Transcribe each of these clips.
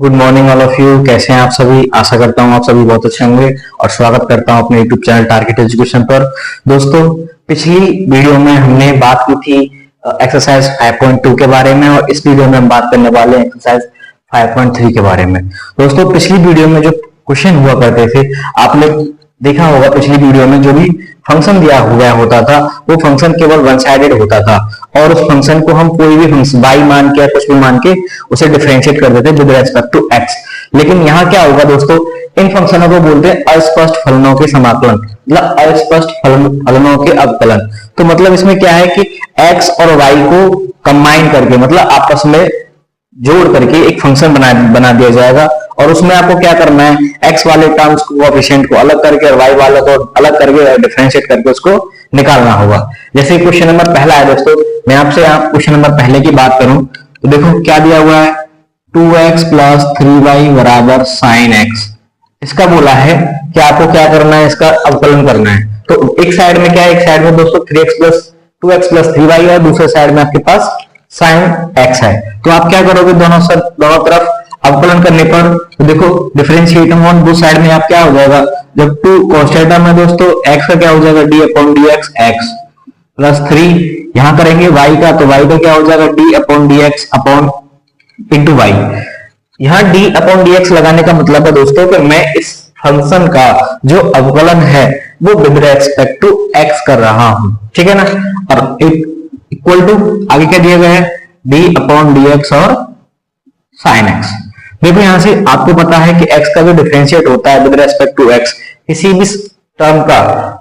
Good morning all of you. कैसे हैं आप सभी? आशा करता हूं आप सभी बहुत अच्छे होंगे और स्वागत करता हूं अपने यूट्यूब चैनल टारगेट एजुकेशन पर। दोस्तों, पिछली वीडियो में हमने बात की थी एक्सरसाइज 5.2 के बारे में और इस वीडियो में हम बात करने वाले हैं एक्सरसाइज 5.3 के बारे में। दोस्तों, पिछली वीडियो में जो क्वेश्चन हुआ करते थे आपने देखा होगा, पिछली वीडियो में जो भी फंक्शन दिया हुआ होता था वो फंक्शन केवल वन साइडेड होता था और उस फंक्शन को हम कोई भी फंक्शन y मान के या कुछ भी मान के उसे डिफरेंशिएट कर देते विद रेस्पेक्ट टू x। लेकिन यहाँ क्या होगा दोस्तों, इन फंक्शनों को बोलते हैं अस्पष्ट फलनों के समाकलन, मतलब अस्पष्ट फलनों के अवकलन। तो मतलब इसमें क्या है कि x और y को कंबाइन करके, मतलब आपस में जोड़ करके एक फंक्शन बना दिया जाएगा और उसमें आपको क्या करना है, x वाले टर्म्स को कोएफिशिएंट को अलग करके और y वाले को अलग करके डिफरेंशिएट करके उसको निकालना होगा। जैसे क्वेश्चन नंबर पहला है दोस्तों, मैं आपसे यहाँ क्वेश्चन नंबर पहले की बात करूं तो देखो क्या दिया हुआ है, 2x प्लस 3y बराबर साइन x। इसका बोला है कि आपको क्या करना है, इसका अवकलन करना है। तो एक साइड में क्या है, एक साइड में दोस्तों 3x plus 2x plus 3y है, दूसरे साइड में आपके पास साइन x है। तो आप क्या करोगे, दोनों तरफ अवकलन करने पर तो देखो डिफरेंशिएट ऑन बोथ साइड में आप क्या हो जाएगा, जब 2 कांस्टेंट टर्म है दोस्तों, x का क्या हो जाएगा d upon dx x plus 3 यहां करेंगे y का, तो y का क्या हो जाएगा d upon dx upon into y। यहां d अपॉन dx लगाने का मतलब है दोस्तों कि मैं इस फंक्शन का जो अवकलन है वो विद रेस्पेक्ट टू x कर रहा हूं, ठीक है ना। और इक्वल टू आगे क्या दिया गया है, d अपॉन dx और साइन x। देखो यहां से आपको पता है कि x का जो डिफरेंशिएट होता है विद रेस्पेक्ट टू x, किसी भी टर्म का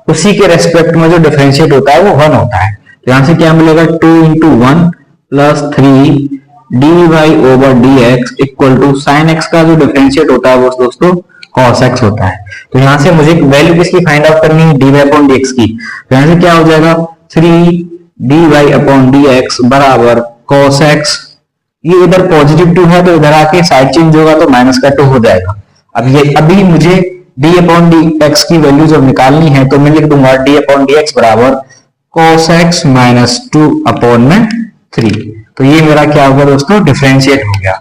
उसी के रेस्पेक्ट में जो डिफरेंशिएट होता है वो 1 होता है। तो यहां से क्या मिलेगा, 2 into 1 plus 3 dy over dx equal to sine x का जो डिफरेंशिएट होता है वो दोस्तों cos x होता है। तो यहां से मुझे वैल्यू किसकी फाइंड आउट करनी है, dy अपॉन dx की। तो यहां से क्या हो जाएगा, 3 dy अपॉन dx बराबर cos x। ये इधर पॉजिटिव 2 है तो इधर आके साइड चेंज होगा तो माइनस का 2 हो जाएगा। अभी मुझे d अपॉन dx की वैल्यू जब निकालनी है तो मैं लिख दूंगा d अपॉन dx बराबर cos x माइनस 2 अपॉन में 3। तो ये मेरा क्या होगा दोस्तों, डिफरेंशिएट हो गया।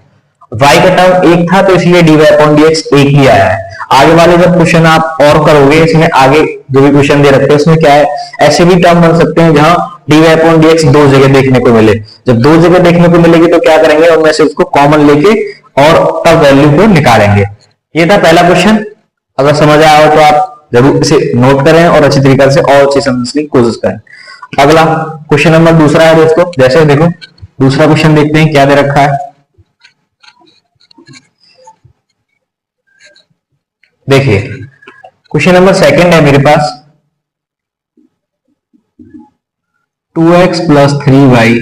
y का टर्म एक था तो इसलिए dy अपॉन dx एक ही आया है। आगे वाले जब क्वेश्चन आप और करोगे, इसमें आगे जो भी क्वेश्चन दे रखते हैं उसमें क्या है, ऐसे भी टर्म बन सकते हैं जहां dy अपॉन dx दो जगह देखने को मिले। जब दो जगह देखने को मिलेगी तो क्या करेंगे, उनमें से उसको कॉमन लेके और तब वैल्यू को निकालेंगे। ये था पहला क्वेश्चन। अगर समझ आया हो तो आप जरूर इसे नोट करें और अच्छी तरीके से और अच्छी समझने की कोशिश करें। अगला क्वेश्चन नंबर दूसरा है दोस्तों, जैसे देखो दूसरा क्वेश्चन देखते हैं क्या दे रखा है। देखिए क्वेश्चन नंबर सेकंड है मेरे पास, 2x प्लस 3y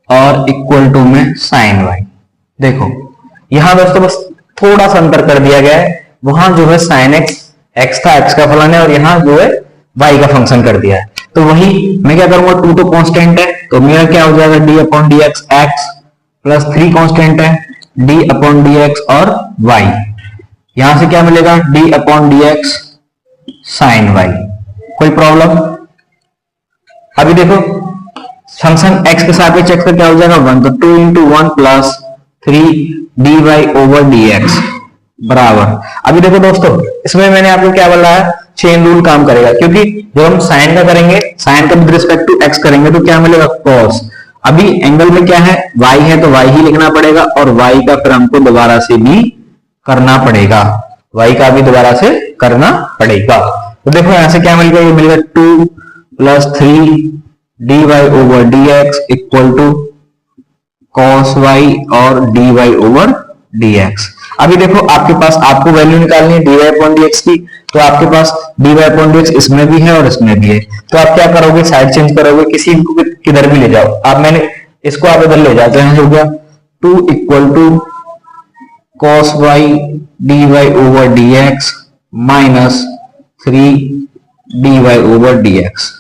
और इक्वल टू में साइन y। देखो यहां दोस्तों बस थोड़ा सा अंतर कर दिया गया है, वहां जो है साइन x था, x का फलन है, और यहाँ जो है y का फंक्शन कर दिया है। तो वही मैं क्या करूंगा, 2 तो कांस्टेंट है तो मेरा क्या हो जाएगा d upon dx x plus 3 constant है d अपॉन dx और y। यहां से क्या मिलेगा, d upon dx sine y। कोई प्रॉब्लम? अभी देखो फंक्शन x के सापेक्ष x का क्या हो जाएगा 1, तो 2 into 1 plus 3 dy over dx बराबर। अभी देखो दोस्तों इसमें मैंने आपको क्या बोला है, चेन रूल काम करेगा, क्योंकि जब हम साइन का करेंगे, साइन का विद रिस्पेक्ट टू x करेंगे तो क्या मिलेगा, cos। अभी एंगल में क्या है, y है तो y ही लिखना पड़ेगा और y का फिर हमको दोबारा से भी करना पड़ेगा, y का भी दोबारा से करना पड़ेगा। तो देखो यहां से क्या मिल गया, ये मिल गया 2 plus 3 dy over dx equal to cos y और dy ओवर dx। अभी देखो आपके पास आपको वैल्यू निकालनी है dy अपॉन dx की, तो आपके पास dy अपॉन dx इसमें भी है और इसमें भी है। तो आप क्या करोगे, साइड चेंज करोगे, किसी को किधर भी ले जाओ। आप मैंने इसको आप इधर ले जाओ तो यहां हो गया 2 equal to cos y dy over dx minus 3 dy over dx।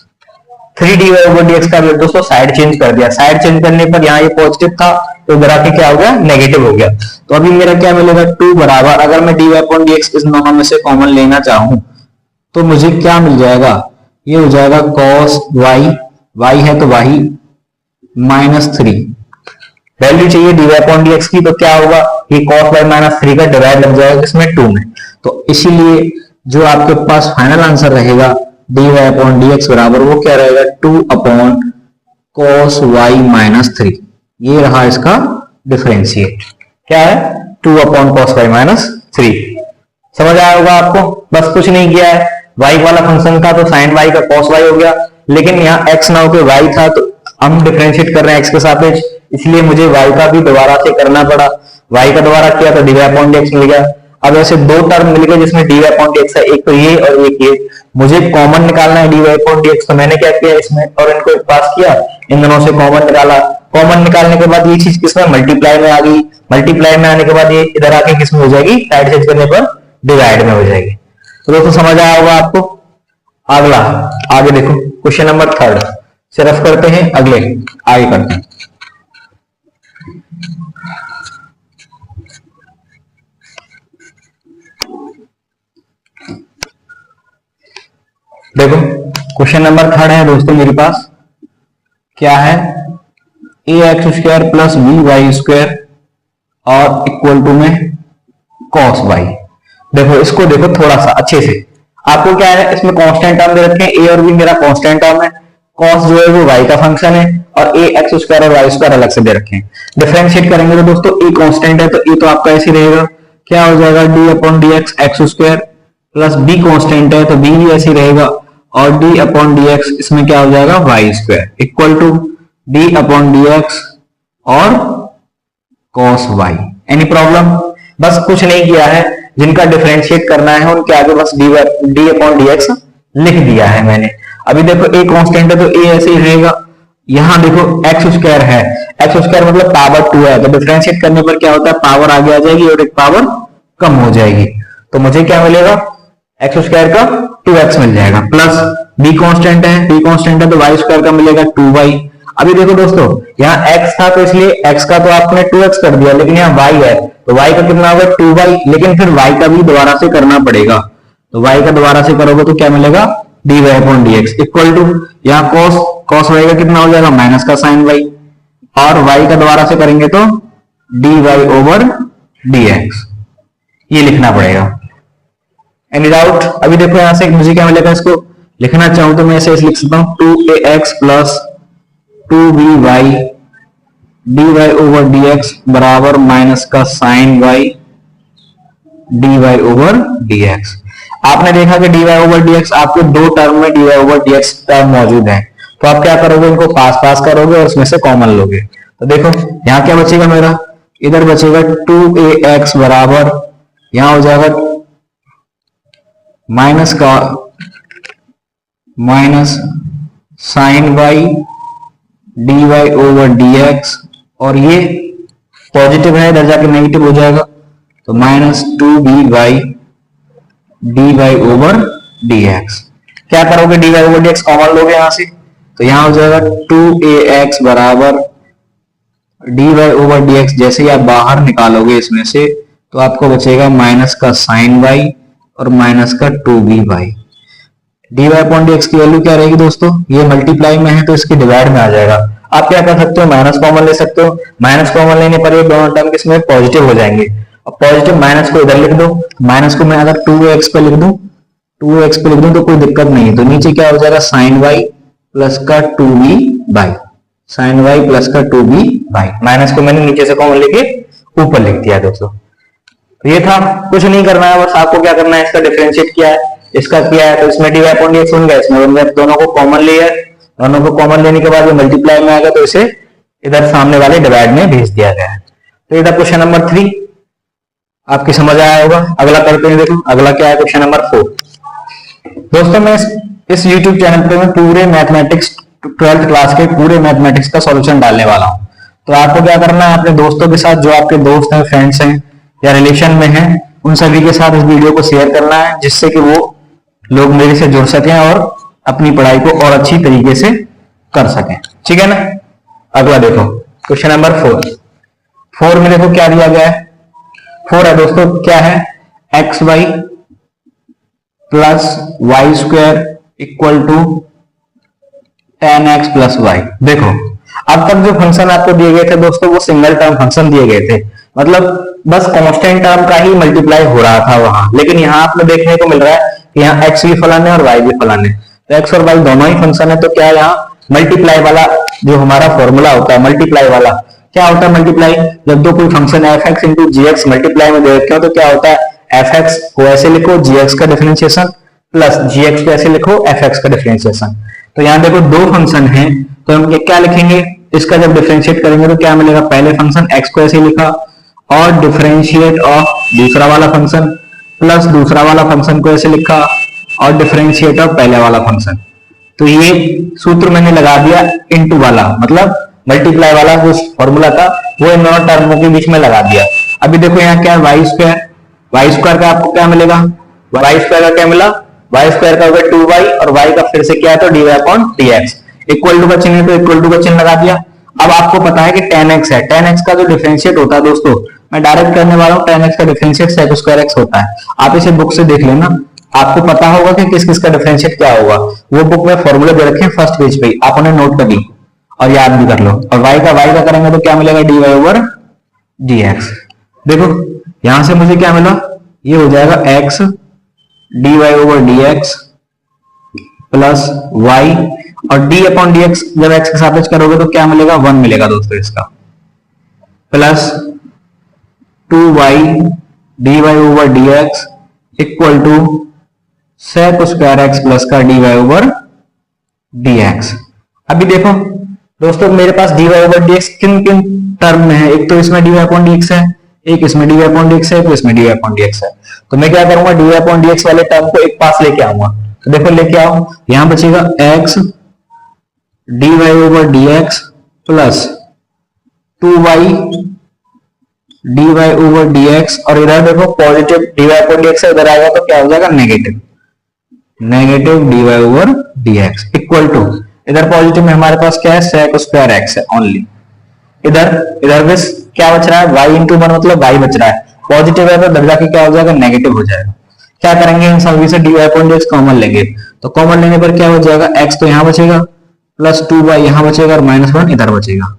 3 dy over dx का दोस्तों साइड चेंज कर दिया। साइड चेंज करने पर यहाँ ये पॉजिटिव था तो इधर आके क्या हो गया, नेगेटिव हो गया। तो अभी मेरा क्या मिलेगा, 2 बराबर, अगर मैं dy अपॉन dx इस दोनों में से कॉमन लेना चाहूं तो मुझे क्या मिल जाएगा, ये हो जाएगा cos y, y है तो y माइनस 3 वैल्यू चाहिए dy अपॉन dx की, तो क्या होगा, ये cos y माइनस 3 का डिवाइड लग जाएगा इसमें 2 में। तो इसीलिए जो आपके पास फाइनल आंसर रहेगा dy अपॉन dx बराबर वो क्या रहेगा, 2 अपॉन cos y माइनस 3। ये रहा इसका डिफरेंशिएट, क्या है, 2 अपॉन cos y माइनस 3। समझ आया होगा आपको, बस कुछ नहीं किया है, y वाला फंक्शन था तो sin y का cos y हो गया, लेकिन यहाँ x ना होकर y था तो हम डिफरेंशिएट कर रहे हैं x के सापेक्ष, इसलिए मुझे y का भी दोबारा से करना पड़ा। y का दोबारा किया तो dy अपॉन dx मिल गया। अब ऐसे दो टर्म मिल गए जिसमें dy अपॉन dx है, एक तो ये और एक ये, मुझे कॉमन निकालना है dy अपॉन dx, तो मैंने क्या किया इसमें और इनको एक पास किया, इन दोनों से कॉमन निकाला। कॉमन निकालने के बाद ये चीज किसमें, मल्टीप्लाई में आ गई। मल्टीप्लाई में आने के बाद ये इधर आके किसमें हो जाएगी, साइड चेंज करने पर डिवाइड में हो जाएगी। तो दोस्तों समझ आया होगा आपको। अगला आगे देखो, क्वेश्चन नंबर 3 सिर्फ करते हैं, अगले आगे करते हैं। देखो क्वेश्चन नंबर 3 है दोस्तों मेरे पास, क्या है, a x square plus b y square और इक्वल टू में कॉस वाई। देखो इसको देखो थोड़ा सा अच्छे से, आपको क्या है, इसमें कांस्टेंट टर्म दे रखे हैं, ए और बी मेरा कांस्टेंट टर्म है, कॉस जो है वो वाई का फंक्शन है, और ए एक्स स्क्वायर और वाई स्क्वायर अलग से दे रखे हैं। डिफरेंशिएट करेंगे तो दोस्तों ए कांस्टेंट है तो ए तो आपका ऐसे रहेगा, क्या हो जाएगा, D upon d x x square, plus be constant है तो बी भी ऐसे रहेगा, और डी अपॉन डी एक्स इसमें क्या हो जाएगा, y square, equal to d upon d x और कॉस वाई। एनी प्रॉब्लम, बस कुछ नहीं किया है, जिनका डिफरेंशिएट करना है उनके आगे बस डी अपॉन डी एक्स लिख दिया है मैंने। अभी देखो ए कांस्टेंट है तो ए ऐसे ही रहेगा, यहां देखो एक्स स्क्वायर है, एक्स स्क्वायर मतलब पावर 2 है, तो डिफरेंशिएट करने पर क्या होता है, पावर आगे आ जाएगी और एक पावर कम हो जाएगी, तो मुझे क्या मिलेगा, एक्स स्क्वायर का 2x मिल जाएगा, प्लस बी कांस्टेंट है तो वाई स्क्वायर का मिलेगा 2y। अभी देखो दोस्तों यहाँ x था तो इसलिए x का तो आपने 2x कर दिया, लेकिन यहाँ y है तो y का कितना होगा, 2y, लेकिन फिर y का भी दोबारा से करना पड़ेगा, तो y का दोबारा से करोगे तो क्या मिलेगा, dy upon dx equal to, यहाँ cos y का कितना हो जाएगा, माइनस का sin y, और y का दोबारा से करेंगे तो dy ओवर dx, ये लिखना पड़ेगा। Any doubt? अभी देखो यहां से मुझे क्या मिलेगा, इसको लिखना चाहूं तो मैं ऐसे लिख सकता हूं, 2ax plus 2by dy over dx बराबर माइनस का sin y dy over dx। आपने देखा कि dy ओवर dx आपके दो टर्म में dy ओवर dx टर्म मौजूद है, तो आप क्या करोगे, इनको पास करोगे और उसमें से कॉमन लोगे। तो देखो यहां क्या बचेगा मेरा, इधर बचेगा 2ax बराबर, यहां हो जाएगा माइनस का minus sine y d y over d x, और ये पॉजिटिव है इधर जाके नेगेटिव हो जाएगा, तो minus 2by d y over d x. क्या करोगे, d y over d x common लोगे यहां से, तो यहां हो जाएगा 2ax बराबर d y over d x. जैसे ही आप बाहर निकालोगे इसमें से तो आपको बचेगा माइनस का साइन वाई और माइनस का 2by। D y upon d x की वैल्यू क्या रहेगी दोस्तों, ये मल्टीप्लाई में है तो इसके डिवाइड में आ जाएगा। आप क्या कर सकते हो, माइनस कॉमन ले सकते हो, माइनस कॉमन लेने पर ये दोनों टर्म किसमें पॉजिटिव हो जाएंगे, और पॉजिटिव माइनस को इधर लिख दो, माइनस को मैं अगर 2x पे लिख दूं, 2x पे लिख दूं तो कोई दिक्कत नहीं है, तो नीचे क्या हो जाएगा, साइन वाई प्लस का 2by, साइन वाई प्लस का 2by, माइनस को मैंने नीचे से कॉमन लेके ऊपर लिख दिया दोस्तों। ये था, कुछ नहीं करना है, बस आपको क्या करना है, इसका डिफरेंशिएट किया है, इसका किया है, तो इसमें dy अपॉन dx बन गया, इसमें मैंने दोनों को कॉमन लिया, दोनों को कॉमन लेने के बाद ये मल्टीप्लाई में आ गया तो इसे इधर सामने वाले डिवाइड में भेज दिया गया है। तो ये था क्वेश्चन नंबर 3, आपकी समझ आया होगा। अगला करते हैं, देखो अगला क्या है, क्वेश्चन नंबर 4। दोस्तों मैं इस YouTube चैनल पे मैं पूरे मैथमेटिक्स 12th क्लास के पूरे मैथमेटिक्स का सॉल्यूशन डालने वाला हूँ। तो आपको क्या करना है, अपने दोस्तों के साथ, जो आपके दोस्त हैं, फ्रेंड्स हैं या रिलेशन में हैं, उन सभी के साथ इस वीडियो को शेयर करना है, जिससे कि वो लोग मेरे से जुड़ सकें और अपनी पढ़ाई को और अच्छी तरीके से कर सकें, ठीक है ना। अगला देखो क्वेश्चन नंबर 4 में देखो क्या दिया गया है, 4 है दोस्तों, क्या है, x y plus y square equal to 10x plus y. देखो अब तक जो फंक्शन आपको दिए गए थे दोस्तों वो सिंगल टर्म फंक्शन दिए गए थे, मतलब बस कांस्टेंट टर्म का ही मल्टीप्लाई हो रहा था वहां। लेकिन यहाँ आपको देखने को मिल रहा है कि यहाँ एक्स भी फलान है और वाई भी फलान है, तो एक्स और वाई दोनों ही फंक्शन है। तो क्या यहाँ मल्टीप्लाई वाला जो हमारा फॉर्मूला होता है, मल्टीप्लाई वाला क्या होता है? मल्टीप्लाई जब दो कोई फंक्शन एफ एक्स इंटू जी एक्स मल्टीप्लाई में दे रखे हो तो क्या होता है? एफ एक्स को ऐसे लिखो जी एक्स का डिफरेंशिएशन प्लस जी एक्स को ऐसे लिखो एफ एक्स का डिफरेंशिएशन। तो यहाँ देखो दो फंक्शन है, तो हम क्या लिखेंगे? इसका जब डिफरेंशिएट करेंगे तो क्या मिलेगा? पहले फंक्शन एक्स को ऐसे लिखा और डिफरेंशिएट ऑफ दूसरा वाला फंक्शन प्लस दूसरा वाला फंक्शन को ऐसे लिखा और डिफरेंशिएट ऑफ पहले वाला फंक्शन। तो ये सूत्र मैंने लगा दिया इनटू वाला, मतलब मल्टीप्लाई वाला जो फॉर्मूला था वो इन दोनों टर्मों के बीच में लगा दिया। अभी देखो यहाँ क्या है? वाई स्क्वायर, वाई स्क्वायर का आपको क्या मिलेगा? वाई स्क्वायर का क्या मिला? वाई स्क्वायर का होगा 2y और y का फिर से क्या है? तो dy upon dx। Equal to का चिन्ह है तो इक्वल टू का चिन्ह लगा दिया। अब आपको पता है कि tan x है, tan x का जो डिफरेंशिएट होता है दोस्तों, मैं डायरेक्ट करने वाला हूँ, tan x का डिफरेंशिएट sec स्क्वायर x होता है। आप इसे बुक से देख लेना, आपको पता होगा कि किस किस का डिफरेंशिएट क्या होगा। वो बुक में फॉर्मूले दे रखे हैं फर्स्ट पेज पे, आप उन्हें नोट कर लो और याद भी कर लो। और y का करेंगे तो क्या मिलेगा? dy over dx। देखो यहां से मुझे क्या मिला? ये हो जाएगा x dy over dx plus y और d अपॉन dx जब x के सापेक्ष करोगे तो क्या मिलेगा? 1 मिलेगा दोस्तों इसका, plus 2y dy over dx equal to sec square x plus का dy ओवर dx। अभी देखो दोस्तों मेरे पास dy ओवर dx किन किन टर्म में है? एक तो इसमें dy अपॉन dx है, एक इसमें dy अपॉन dx है, एक इसमें dy अपॉन dx है। तो मैं क्या करूंगा? dy अपॉन dx वाले टर्म को एक पास लेके आऊंगा। तो देखो लेके आओ, यहां बचेगा x dy over dx plus 2y dy over dx और इधर देखो पॉजिटिव dy अपॉन dx है, इधर आएगा तो क्या हो जाएगा? Negative dy over dx equal to इधर पॉजिटिव में हमारे पास क्या है? sec स्क्वायर x है ओनली। इधर बस क्या बच रहा है? y इंटू 1 मतलब y बच रहा है, पॉजिटिव है तो इधर जाके क्या हो जाएगा? नेगेटिव हो जाएगा। क्या करेंगे? इन सभी से dy अपॉन dx कॉमन लेंगे, तो कॉमन लेने पर क्या हो जाएगा? x तो यहां बचेगा प्लस 2y यहां बचेगा और -1 इधर बचेगा।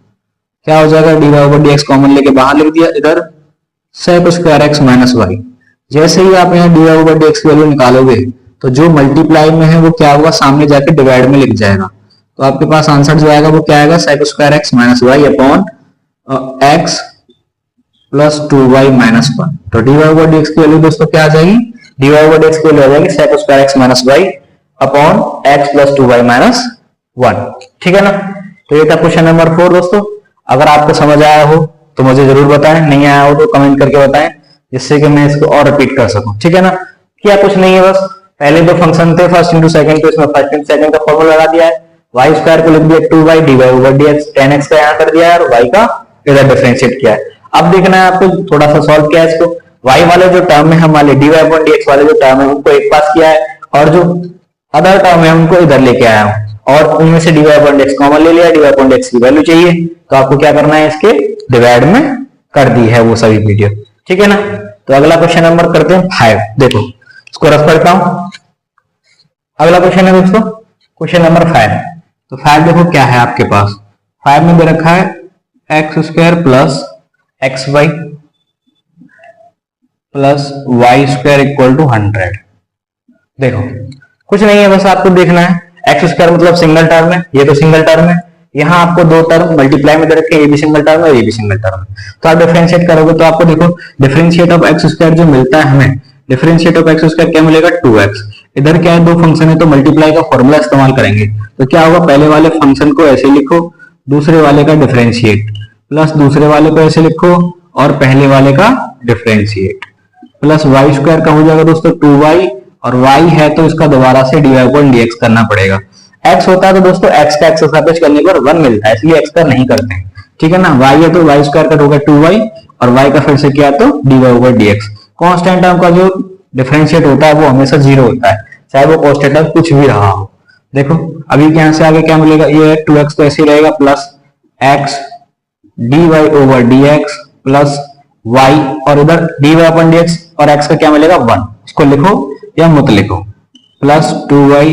क्या हो जाएगा? dy ओवर dx कॉमन लेके बाहर लिख दिया, इधर sec square x minus y। जैसे ही आप यहाँ dy ओवर dx की वैल्यू निकालोगे तो जो मल्टीप्लाई में है वो क्या होगा? सामने जाके डिवाइड में लिख जाएगा। तो आपके पास आंसर जो आएगा वो क्या आएगा? sec square x minus y upon x plus 2y minus 1। तो dy ओवर dx की वैल्यू दोस्तों क्या आ जाएगी? dy ओवर dx की वैल्यू आ जाएगी sec square x minus y upon x plus 2y minus 1। ठीक है ना? तो ये था क्वेश्चन नंबर 4 दोस्तों। अगर आपको समझ आया हो तो मुझे जरूर बताएं, नहीं आया हो तो कमेंट करके बताएं, जिससे कि मैं इसको और रिपीट कर सकूं। ठीक है ना? क्या कुछ नहीं है, बस पहले दो फंक्शन थे फर्स्ट इंटू सेकंड, तो इसमें फर्स्ट इंटू सेकंड का फॉर्मूला लगा दिया है। y स्क्वायर को लिख दिया 2y dy over dx, tan x का यहाँ कर दिया है और y का इधर डिफरेंशिएट किया है। अब देखना है आपको थोड़ा सा सॉल्व किया है इसको। y वाले जो टर्म है हमारे dy अपॉन dx वाले जो टर्म है उनको एक पास किया है और जो अदर टर्म है उनको इधर लेके आया हूं और उनमें से dy अपॉन dx कॉमन ले लिया। dy अपॉन dx की वैल्यू चाहिए तो आपको क्या करना है? इसके डिवाइड में कर दी है वो सभी वीडियो। ठीक है ना? तो अगला क्वेश्चन नंबर करते हैं 5। देखो इसको रफ करता हूं। अगला क्वेश्चन है दोस्तों क्वेश्चन नंबर 5। तो 5 देखो क्या है आपके पास? 5 में दे रखा है x square plus x y plus y square equal to 100। देखो कुछ नहीं है, बस आपको देखना है एक्स स्क्वायर मतलब सिंगल टर्म है, ये तो सिंगल टर्म है। यहाँ आपको दो टर्म मल्टीप्लाई में दे रखे हैं, ये भी सिंगल टर्म है, ये भी सिंगल टर्म है। तो आप डिफरेंशिएट करोगे तो आपको देखो डिफरेंशिएट ऑफ एक्स स्क्वायर जो मिलता है हमें, डिफरेंशिएट ऑफ एक्स स्क्वायर क्या मिलेगा? 2x। इधर क्या है? दो फंक्शन है तो मल्टीप्लाई का फॉर्मूला इस्तेमाल करेंगे। तो क्या होगा? पहले वाले फंक्शन को ऐसे लिखो, दूसरे वाले का डिफरेंशिएट, प्लस दूसरे वाले को ऐसे लिखो और पहले वाले का डिफरेंशिएट, प्लस वाई स्क्वायर का हो जाएगा दोस्तों 2y और y है तो इसका दोबारा से dy अपॉन dx करना पड़ेगा। x होता है तो दोस्तों x का x से सापेक्ष करने पर 1 मिलता है, इसलिए x का नहीं करते हैं। ठीक है ना? y है तो y स्क्वायर का होगा 2y और y का फिर से क्या तो dy over dx। Constant term का जो डिफरेंशिएट होता है वो हमेशा 0 होता है, चाहे वो कांस्टेंट टर्म कुछ भी रहा हो। देखो अभी यहां से आगे क्या मिलेगा? ये 2x तो ऐसे ही रहेगा plus x dy over dx plus y और इधर dy अपॉन dx और x का क्या मिलेगा? 1। इसको लिखो या मत लिखो, plus 2y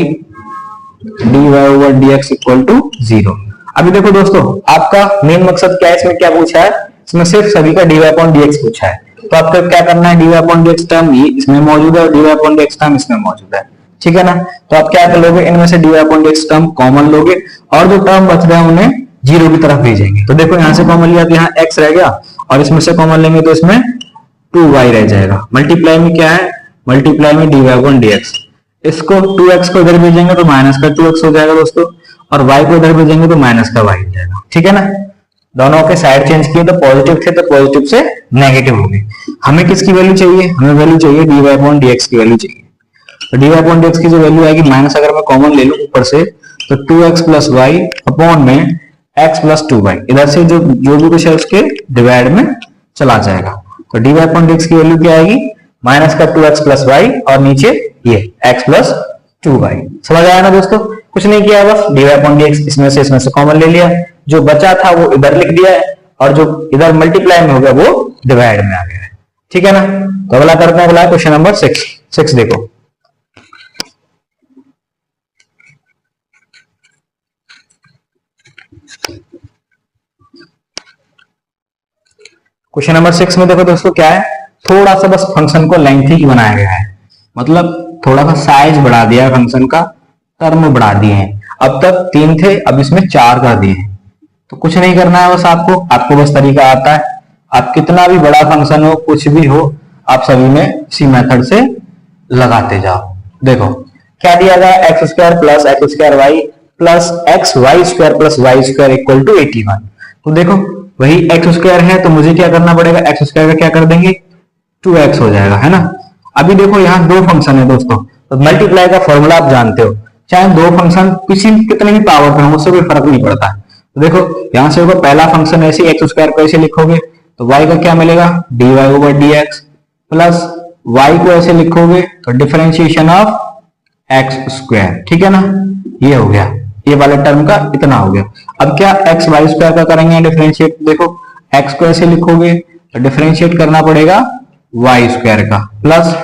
dy over dx equal to 0। अभी देखो दोस्तों, आपका मेन मकसद क्या है, इसमें क्या पूछा है, इसमें सिर्फ सभी का dy अपॉन dx पूछा है। तो आपको क्या करना है, dy अपॉन dx टर्म ये इसमें मौजूद है और dy अपॉन dx टर्म इसमें मौजूद है, ठीक है ना। तो आप क्या कर लोगे, इनमें से dy upon dx term common लोगे और जो टर्म बच रहे हैं उन्हें जीरो की तरफ भेजेंगे। तो देखो यहाँ से कॉमन लिया तो यहाँ x रह गया और इसमें से कॉमन लेंगे तो इसमें 2y रह जाएगा। मल्टीप्लाई में क्या है, मल्टीप्लाई में dy अपॉन dx, इसको 2x को इधर भेजेंगे तो माइनस का 2x हो जाएगा दोस्तों, और y को इधर भेजेंगे तो माइनस का y हो जाएगा, ठीक है ना। दोनों के साइड चेंज किए तो पॉजिटिव थे तो पॉजिटिव से नेगेटिव हो गए। हमें किसकी वैल्यू चाहिए, हमें वैल्यू चाहिए dy अपॉन dx की वैल्यू चाहिए। तो dy अपॉन dx की जो वैल्यू आएगी, माइनस अगर मैं कॉमन ले लूं ऊपर से तो 2x प्लस वाई अपॉन में x प्लस 2y, इधर से जो भी कुछ है उसके डिवाइड में चला जाएगा। तो dy अपॉन dx की वैल्यू क्या आएगी, माइनस का 2x प्लस वाई और नीचे ये x प्लस 2y। समझ आया ना दोस्तों, कुछ नहीं किया, बस dy अपॉन dx इसमें से कॉमन ले लिया, जो बचा था वो इधर लिख दिया है और जो इधर मल्टीप्लाई में हो गया वो डिवाइड में आ गया है, ठीक है ना। तो अगला करते हैं, अगला क्वेश्चन नंबर 6 देखो। क्वेश्चन नंबर 6 में देखो दोस्तों क्या है, थोड़ा सा बस फंक्शन को लेंथी बनाया गया है, मतलब थोड़ा सा साइज बढ़ा दिया है फंक्शन का, टर्म बढ़ा दिए हैं। अब तक 3 थे, अब इसमें 4 कर दिए हैं। तो कुछ नहीं करना है, बस आपको बस तरीका आता है। आप कितना भी बड़ा फंक्शन हो, कुछ भी हो, आप सभी में इसी मेथड से लगाते जाओ। देखो क्या दिया गया, x square plus x square y plus x y square plus y square equal to 81। तो देखो वही एक्स स्क्वायर है तो मुझे क्या करना पड़ेगा, एक्स स्क्वायर का क्या कर देंगे 2x हो जाएगा, है ना। अभी देखो यहाँ दो फंक्शन है दोस्तों, तो मल्टीप्लाई का फॉर्मूला आप जानते हो, चाहे दो फंक्शन कितने भी पावर पे हो उससे कोई फर्क नहीं पड़ता है। तो देखो यहाँ से देखो पहला फंक्शन ऐसे एक्स स्क्वायर को ऐसे लिखोगे तो y का क्या मिलेगा, dy over dx plus y को ऐसे लिखोगे तो डिफरेंशिएशन ऑफ एक्स स्क्वायर, ठीक है ना। ये हो गया, ये वाले टर्म का इतना हो गया। अब क्या एक्स वाई स्क्वायर का करेंगे डिफरेंशिएट, देखो x को ऐसे लिखोगे तो डिफरेंशिएट करना पड़ेगा वाई स्क्वायर का, प्लस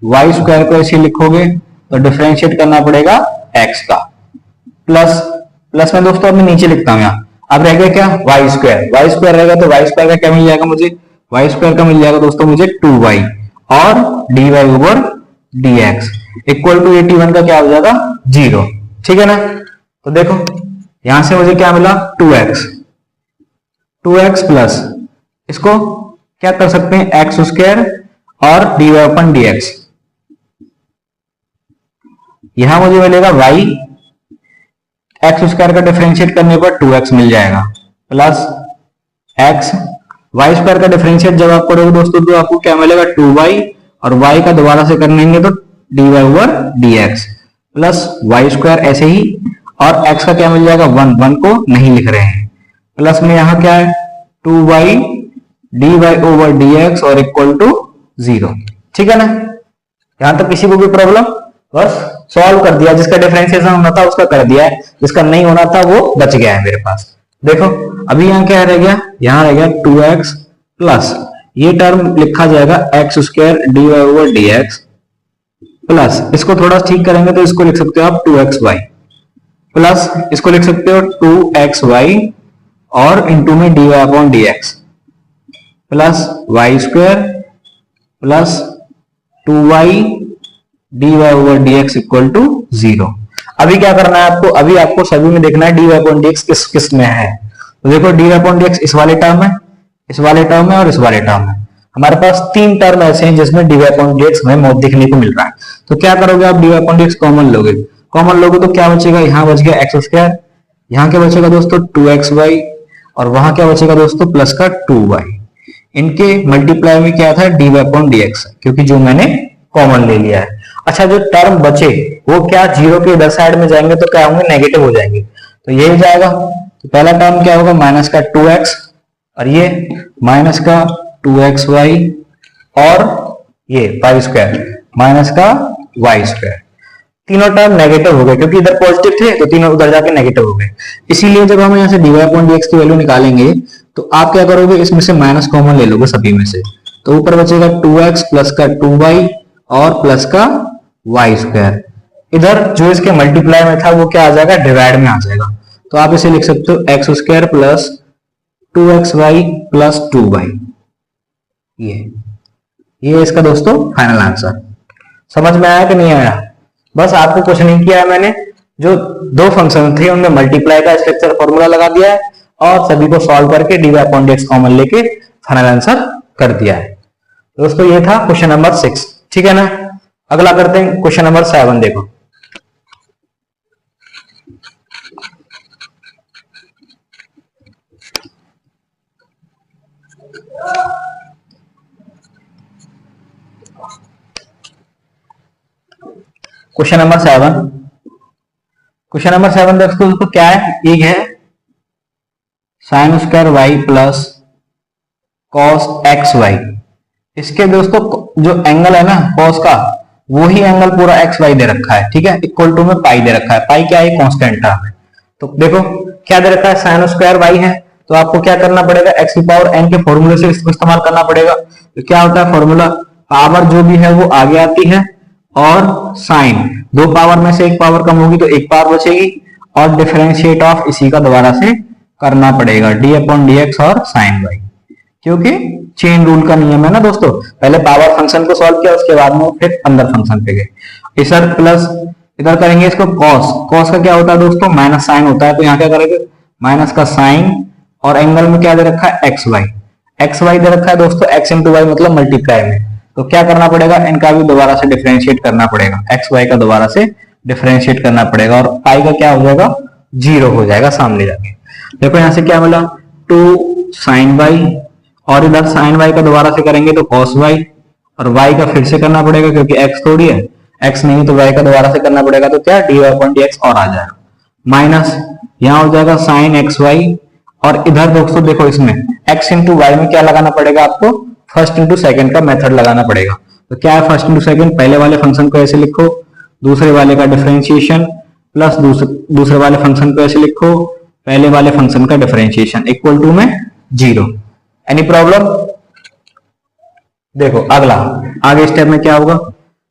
वाई स्क्वायर को ऐसे लिखोगे तो डिफरेंशिएट करना पड़ेगा x का, प्लस में दोस्तों अब मैं नीचे लिखता हूं यहाँ। अब रह गया क्या, वाई स्क्वायर रहेगा तो वाई स्क्वायर का क्या मिल जाएगा मुझे, वाई स्क्वायर का मिल जाएगा दोस्तों मुझे 2y और dy over dx equal to 81 का क्या हो जाएगा 0, ठीक है ना। तो देखो यहां से मुझे क्या मिला 2x प्लस इसको क्या कर सकते हैं एक्स स्क्वायर और dy अपन dx, यहां मुझे मिलेगा y, एक्स स्क्वायर का डिफरेंशिएट करने पर 2x मिल जाएगा प्लस x, वाई स्क्वायर का डिफरेंशिएट जब आप करोगे दोस्तों तो आपको क्या मिलेगा 2y और y का दोबारा से करेंगे तो dy over dx plus y square ऐसे ही, और x का क्या मिल जाएगा 1 को नहीं लिख रहे हैं, प्लस में यहां क्या है 2y dy ओवर dx और इक्वल टू 0, ठीक है ना। यहां तक किसी को भी प्रॉब्लम, बस सॉल्व कर दिया, जिसका डिफरेंशिएशन होना था उसका कर दिया है, जिसका नहीं होना था वो बच गया है मेरे पास। देखो अभी यहाँ क्या रह गया, यहाँ रह गया 2x प्लस ये टर्म लिखा जाएगा x square dy over dx plus इसको थोड़ा ठीक करेंगे तो इसको लिख सकते हो आप 2xy प्लस इसको लिख सकते हो 2xy और इंटू में dy upon dx plus y square plus 2y dy over dx equal to 0। अभी क्या करना है आपको, अभी आपको सभी में देखना है dy अपॉन dx किस में है। तो देखो dy अपॉन dx इस वाले टर्म में, इस वाले टर्म में और इस वाले टर्म में, हमारे पास 3 टर्म ऐसे हैं जिसमें dy अपॉन dx हमें मौत देखने को मिल रहा है। तो क्या करोगे आप, dy अपॉन dx कॉमन लोगे तो क्या बचेगा, यहाँ बच गया एक्स स्क्वायर, यहाँ क्या बचेगा दोस्तों 2xy और वहां क्या बचेगा दोस्तों प्लस का 2y। इनके मल्टीप्लाई में क्या था dy अपॉन dx, क्योंकि जो मैंने कॉमन ले लिया है। अच्छा जो टर्म बचे वो क्या 0 के इधर साइड में जाएंगे तो क्या होंगे, नेगेटिव हो जाएंगे, तो ये हो जाएगा। तो पहला टर्म क्या होगा माइनस का 2x और ये माइनस का 2xy और ये y स्क्वायर माइनस का y स्क्वायर, तीनों टर्म नेगेटिव हो गए क्योंकि इधर पॉजिटिव थे तो तीनों उधर जाके नेगेटिव हो गए। इसीलिए जब हम यहाँ से dy अपॉन dx की वैल्यू निकालेंगे तो आप क्या करोगे, इसमें से माइनस कॉमन ले लोगे सभी में से, तो ऊपर बचेगा 2x प्लस का 2y और प्लस का y स्क्वायर। इधर जो इसके मल्टीप्लाई में था वो क्या आ जाएगा, डिवाइड में आ जाएगा। तो आप इसे लिख सकते हो x square plus 2xy plus 2y। ये इसका दोस्तों फाइनल आंसर। समझ में आया कि नहीं आया? बस आपको कुछ नहीं किया है मैंने, जो दो फंक्शन थे उनमें मल्टीप्लाई का स्ट्रक्चर फॉर्मूला लगा दिया है और सभी को सॉल्व करके dy/dx कॉमन लेके फाइनल आंसर कर दिया है। दोस्तों ये था क्वेश्चन नंबर 6, ठीक है ना। अगला करते हैं क्वेश्चन नंबर 7। देखो क्वेश्चन नंबर 7। क्वेश्चन नंबर 7 दोस्तों क्या है? एक है sine square y plus cos x y. इसके दोस्तों जो एंगल है ना कॉस का, वो ही एंगल पूरा एक्स वाई दे रखा है, ठीक है। इक्वल टू में पाई दे रखा है। पाई क्या है? कांस्टेंट टर्म है। तो देखो क्या दे रखा है? साइन स्क्वायर वाई है, तो आपको क्या करना पड़ेगा? एक्स की पावर एन के फॉर्मूले से इसको इस्तेमाल करना पड़ेगा। तो क्या होता है फॉर्मूला? पावर जो भी है वो आगे आती है और साइन, दो पावर में से एक पावर कम होगी तो एक पावर बचेगी और डिफरेंशिएट ऑफ इसी का दोबारा से करना पड़ेगा d/dx और साइन वाई, क्योंकि चेन रूल का नियम है ना दोस्तों। पहले पावर फंक्शन को सॉल्व किया, उसके बाद में फिर अंदर फंक्शन पे गए। इधर प्लस इधर करेंगे इसको कॉस। कॉस का क्या होता है दोस्तों? माइनस साइन होता है। तो यहाँ क्या करेंगे? माइनस का साइन और एंगल में क्या दे रखा है? X y. एक्स वाई दे रखा है दोस्तों, एक्स इंटू वाई मतलब मल्टीप्लाई में। तो क्या करना पड़ेगा? इनका भी दोबारा से डिफरेंशिएट करना पड़ेगा। एक्स वाई का दोबारा से डिफरेंशिएट करना पड़ेगा और पाई का क्या हो जाएगा? 0 हो जाएगा सामने जाके। देखो यहां से क्या मिला? 2 साइन वाई और इधर साइन वाई का दोबारा से करेंगे तो कॉस वाई और वाई का फिर से करना पड़ेगा क्योंकि एक्स थोड़ी है, एक्स नहीं तो वाई का दोबारा से करना पड़ेगा। तो क्या dy/dx और आ जाएगा माइनस, यहां हो जाएगा साइन एक्स वाई और इधर दोस्तों देखो इसमें x इंटू वाई में क्या लगाना पड़ेगा आपको? फर्स्ट इंटू सेकंड का मेथड लगाना पड़ेगा। तो क्या है फर्स्ट इंटू सेकंड? पहले वाले फंक्शन को ऐसे लिखो, दूसरे वाले का डिफरेंशिएशन प्लस दूसरे वाले फंक्शन को ऐसे लिखो, पहले वाले फंक्शन का डिफरेंशिएशन इक्वल टू में 0। Any problem? देखो अगला आगे स्टेप में क्या होगा?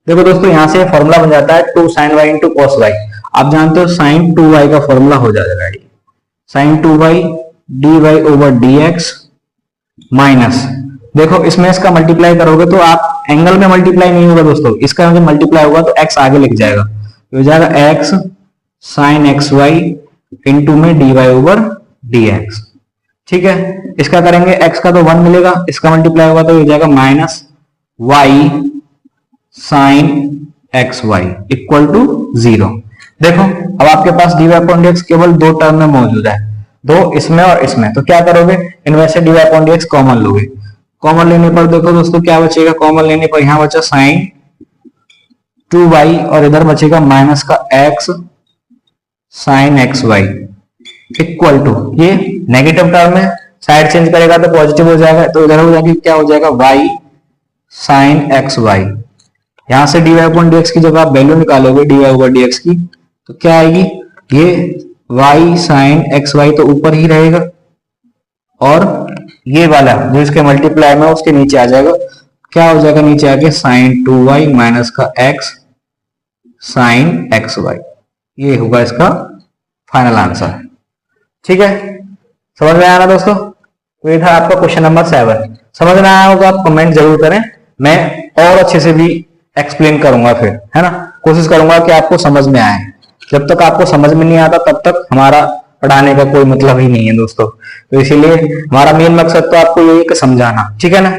देखो दोस्तों यहां से फॉर्मूला बन जाता है 2 sin y into cos y. आप जानते हो sin 2y का फॉर्मूला हो जाएगा sin 2y dy/dx माइनस, देखो इसमें इसका मल्टीप्लाई करोगे तो आप एंगल में मल्टीप्लाई नहीं होगा दोस्तों, इसका जब मल्टीप्लाई होगा तो x आगे लिख जाएगा, हो जाएगा x sin xy इंटू में dy/dx। ठीक है, इसका करेंगे x का तो 1 मिलेगा, इसका मल्टीप्लाई होगा तो हो जाएगा minus y sin xy equal to 0। देखो अब आपके पास dy/dx केवल दो टर्म में मौजूद है, दो इसमें और इसमें, तो क्या करोगे? इनमें से dy/dx कॉमन लोगे। कॉमन लेने पर देखो दोस्तों क्या बचेगा? कॉमन लेने पर यहां बचा sin 2y और इधर बचेगा माइनस का x sin xy equal to, ये नेगेटिव टर्म है, साइड चेंज करेगा तो पॉजिटिव हो जाएगा, तो इधर हो जाएगी क्या हो जाएगा? y sin xy। यहां से dy/dx की जगह आप वैल्यू निकालोगे dy/dx की तो क्या आएगी? ये y sin xy तो ऊपर ही रहेगा और ये वाला जो इसके मल्टीप्लाई में उसके नीचे आ जाएगा, क्या हो जाएगा नीचे आके? sin 2y माइनस का x sin xy। ये होगा इसका फाइनल आंसर। ठीक है, समझ में आया ना दोस्तों? तो ये था आपका क्वेश्चन नंबर 7। समझ में आया होगा आप कमेंट जरूर करें, मैं और अच्छे से भी एक्सप्लेन करूंगा फिर, है ना। कोशिश करूंगा कि आपको समझ में आए। जब तक आपको समझ में नहीं आता तब तक हमारा पढ़ाने का कोई मतलब ही नहीं है दोस्तों। तो इसीलिए हमारा मेन मकसद तो आपको यही कि समझाना, ठीक है ना।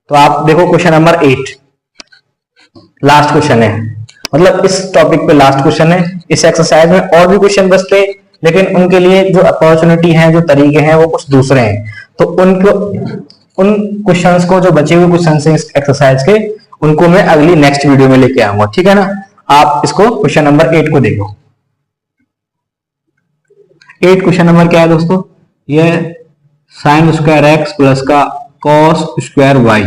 तो आप देखो क्वेश्चन नंबर 8 लास्ट क्वेश्चन है, मतलब इस टॉपिक पे लास्ट क्वेश्चन है। इस एक्सरसाइज में और भी क्वेश्चन बचते, लेकिन उनके लिए जो अपॉर्चुनिटी है, जो तरीके हैं वो कुछ दूसरे हैं। तो उन क्वेश्चंस को, जो बचे हुए क्वेश्चन हैं इस एक्सरसाइज के, उनको मैं अगली नेक्स्ट वीडियो में लेके आऊंगा, ठीक है ना। आप इसको क्वेश्चन नंबर 8 को देखो। 8 क्वेश्चन नंबर क्या है दोस्तों? ये साइन स्क्वायर एक्स प्लस का कॉस स्क्वायर वाई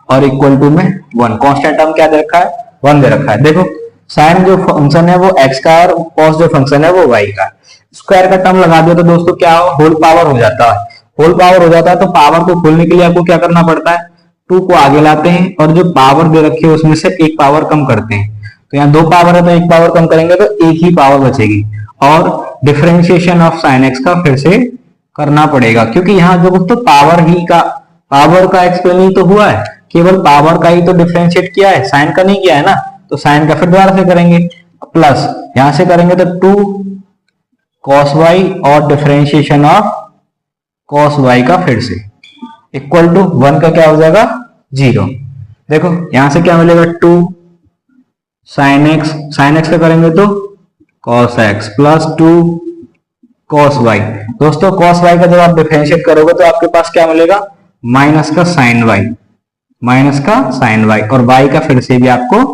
और इक्वल टू में 1। कांस्टेंट टर्म क्या दे रखा है? 1 दे रखा है। देखो साइन जो फंक्शन है वो x का और कॉस जो फंक्शन है वो y का। स्क्वायर का टर्म लगा दिया तो दोस्तों क्या होल पावर हो जाता है। होल पावर हो जाता है तो पावर को खोलने के लिए आपको क्या करना पड़ता है? 2 को आगे लाते हैं और जो पावर दे रखी है उसमें से एक पावर कम करते हैं। तो यहाँ 2 पावर है तो एक पावर कम करेंगे तो एक ही पावर बचेगी, और डिफरेंशिएशन ऑफ साइन एक्स का फिर से करना पड़ेगा, क्योंकि यहाँ जो दोस्तों पावर का एक्सप्लेन ही तो हुआ है, केवल पावर का ही तो डिफरेंशिएट किया है, साइन का नहीं किया है ना, तो साइन का फिर दोबारा से करेंगे, प्लस यहां से करेंगे तो 2 cos y और डिफरेंशिएशन ऑफ cos y का फिर से इक्वल टू 1 का क्या हो जाएगा 0। देखो यहां से क्या मिलेगा 2 sin x का करेंगे तो cos x plus 2 cos y। दोस्तों cos y का जब आप डिफरेंशिएट करोगे तो आपके पास क्या मिलेगा माइनस का sin y और y का फिर से भी आपको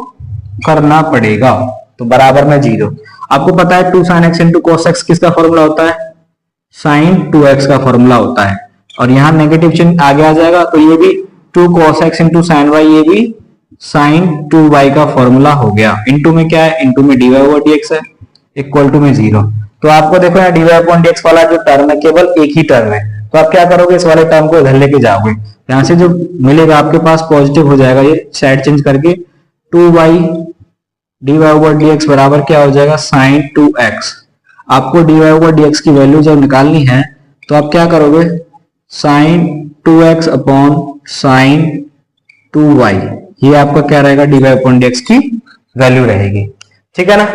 करना पड़ेगा, तो बराबर में 0। आपको पता है 2 sin x into cos x किसका फॉर्मूला होता है, sin 2x का फॉर्मूला होता है, और यहाँ नेगेटिव चिन्ह आगे आ जाएगा, तो ये भी 2 cos x into sin y, ये भी sin 2y का फॉर्मूला हो गया। इंटू में क्या है, इंटू में dy ओवर dx है, इक्वल टू में 0। तो आपको देखो यहाँ dy अपॉन dx वाला जो टर्म है केवल एक ही टर्म है, तो आप क्या करोगे इस वाले टर्म को इधर लेके जाओगे, यहाँ से जो मिलेगा आपके पास पॉजिटिव हो जाएगा, ये साइड चेंज करके 2y dy ओवर dx बराबर क्या हो जाएगा sin 2x। आपको dy ओवर dx की वैल्यू जब निकालनी है तो आप क्या करोगे sin 2x upon sin 2y, ये आपका क्या रहेगा dy अपॉन dx की वैल्यू रहेगी। ठीक है ना,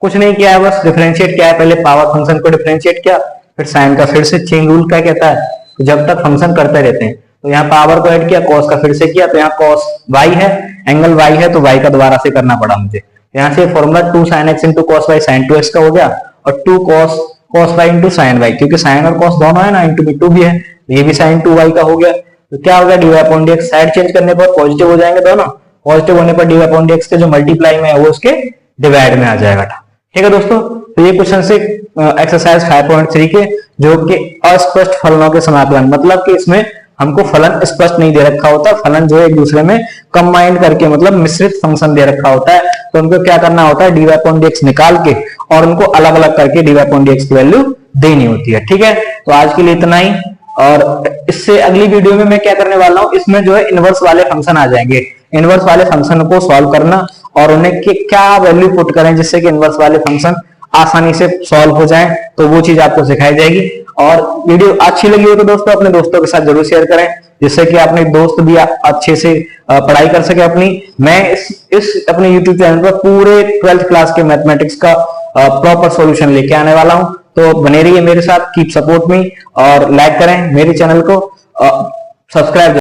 कुछ नहीं किया है, बस डिफरेंशिएट किया है, पहले पावर फंक्शन को डिफरेंशिएट किया, फिर साइन का फिर से चेन रूल क्या कहता है, तो जब तक फंक्शन करते रहते हैं, तो यहाँ पावर को ऐड किया, cos का फिर से किया, तो यहाँ cos y है, एंगल y है, तो y का दोबारा से करना पड़ा मुझे। यहाँ से formula 2 sin x into cos y sin 2x का हो गया, और 2 cos y into sin y, क्योंकि sin और cos दोनों है ना, इंटू में 2 भी है, ये भी sin 2y का हो गया। तो क्या हो गया dy upon dx, side change करने पर पॉजिटिव हो जाएंगे दोनों, पॉजिटिव होने पर dy अपॉन dx के जो मल्टीप्लाई में है वो उसके डिवाइड में आ जाएगा। ठीक है दोस्तों, तो ये क्वेश्चन से एक्सरसाइज 5.3 के जो कि अस्पष्ट फलनों के समाकलन, मतलब कि इसमें हमको फलन स्पष्ट नहीं दे रखा होता, फलन जो है एक दूसरे में कंबाइन करके मतलब मिश्रित फंक्शन दे रखा होता है, तो उनको क्या करना होता है dy अपॉन dx निकाल के और उनको अलग अलग करके dy अपॉन dx की वैल्यू देनी होती है। ठीक है, तो आज के लिए इतना ही, और इससे अगली वीडियो में मैं क्या करने वाला हूं, इसमें जो है इनवर्स वाले फंक्शन आ जाएंगे, इनवर्स वाले फंक्शन को सॉल्व करना और उन्हें क्या वैल्यू पुट करें जिससे कि इनवर्स वाले फंक्शन आसानी से सॉल्व हो जाए, तो वो चीज आपको सिखाई जाएगी। और वीडियो अच्छी लगी हो तो दोस्तों अपने दोस्तों के साथ जरूर शेयर करें, जिससे कि अपने दोस्त भी अच्छे से पढ़ाई कर सके अपनी। मैं इस अपने YouTube चैनल पर पूरे 12th क्लास के मैथमेटिक्स का प्रॉपर सॉल्यूशन लेके आने वाला हूं, तो बने रहिए मेरे साथ, कीप सपोर्ट मी, और लाइक करें मेरे चैनल को, सब्सक्राइब